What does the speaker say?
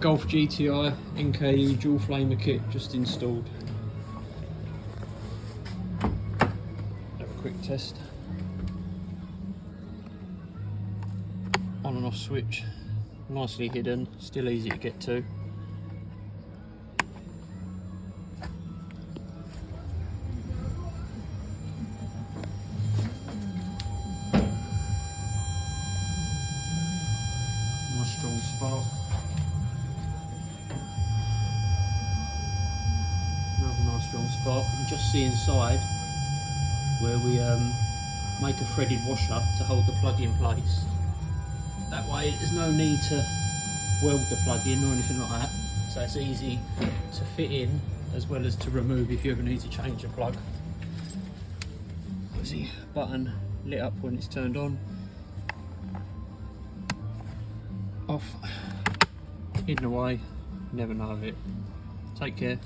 Golf GTI NKU dual flamer kit just installed. Have a quick test. On and off switch, nicely hidden, still easy to get to. Nice strong spark. Another nice strong spark. You can just see inside where we make a threaded washer to hold the plug in place. That way there's no need to weld the plug in or anything like that. So it's easy to fit in as well as to remove if you ever need to change the plug. See, button lit up when it's turned on. Off, hidden away, never know of it. Take care.